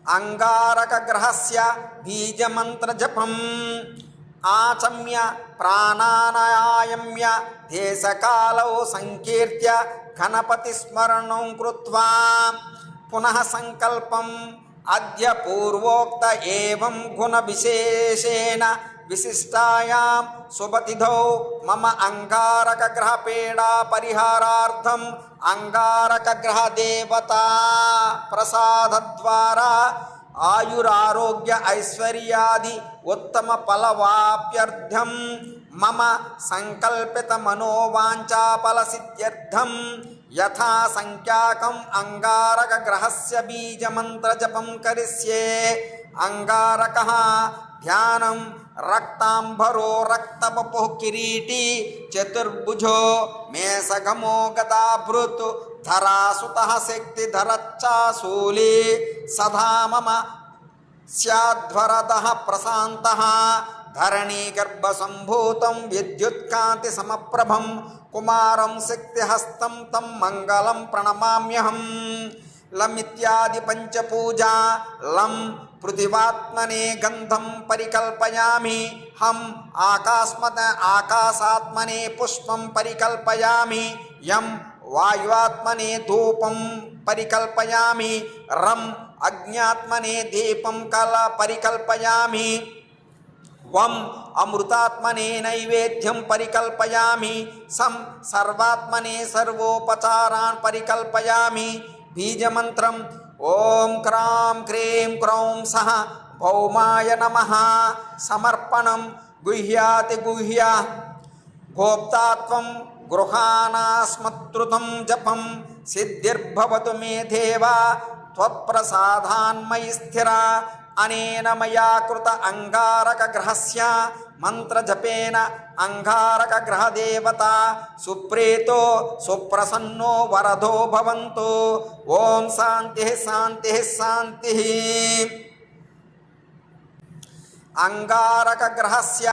అంగారకగ్రహస్య బీజమంత్రజపం ఆచమ్య ప్రాణానాయామ్య దేశకాలౌ సంకీర్త్య గణపతి స్మరణం కృత్వా పునః సంకల్పం అద్య పూర్వోక్త ఏవం గుణ విశేషేణ విశిష్టాయాం శుభతిథౌ మమ అంగారక గ్రహ పీడా పరిహారార్థం అంగారక గ్రహ దేవతా ప్రసాద ద్వారా ఆయురారోగ్య ఐశ్వర్యాది ఉత్తమ ఫలవాప్యర్థం మమ సంకల్పిత మనోవాంఛాఫల సిద్ధ్యర్థం యథా సంఖ్యాకం అంగారక గ్రహస్య బీజమంత్ర జపం కరిష్యే. అంగారకః ధ్యానం రక్తాంబరో రక్తవపుః కిరీటీ చతుర్భుజో మేషగమో గదాభృత్ ధరాసుతః శక్తిధరచ్చాశూలీ సదా మమ స్యాద్వరదః ప్రశాంతః ధరణీగర్భసంభూతం విద్యుత్కాంతి సమప్రభం కుమారం శక్తిహస్తం తం మంగళం ప్రణమామ్యహం. లమిత్యాది పంచపూజా లం పృథివాత్మనే గంధం పరికల్పయామి. హం ఆకాశాత్మనే పుష్పం పరికల్పయామి. యం వాయువాత్మనే ధూపం పరికల్పయామి. రం అగ్న్యాత్మనే దీపం కల పరికల్పయామి. వం అమృతాత్మనే నైవేద్యం పరికల్పయామి. సం సర్వాత్మనే సర్వోపచారాన్ పరికల్పయామి. బీజమంత్రం ఓం క్రాం క్రీం క్రౌం సహ భౌమాయ నమః. సమర్పణం గుహ్యాతి గుహ్య గోప్తాత్వం గృహానాస్మత్రుతం జపం సిద్ధిర్భవతు మే దేవ త్వత్ప్రసాదాన్మయి స్థిర. అనేన మయా కృత అంగారక గ్రహస్య మంత్రజపేన అంగారక గ్రహ దేవత సుప్రీతో సుప్రసన్నో వరదో భవంతు. ఓం శాంతి శాంతి శాంతి. అంగారక గ్రహస్య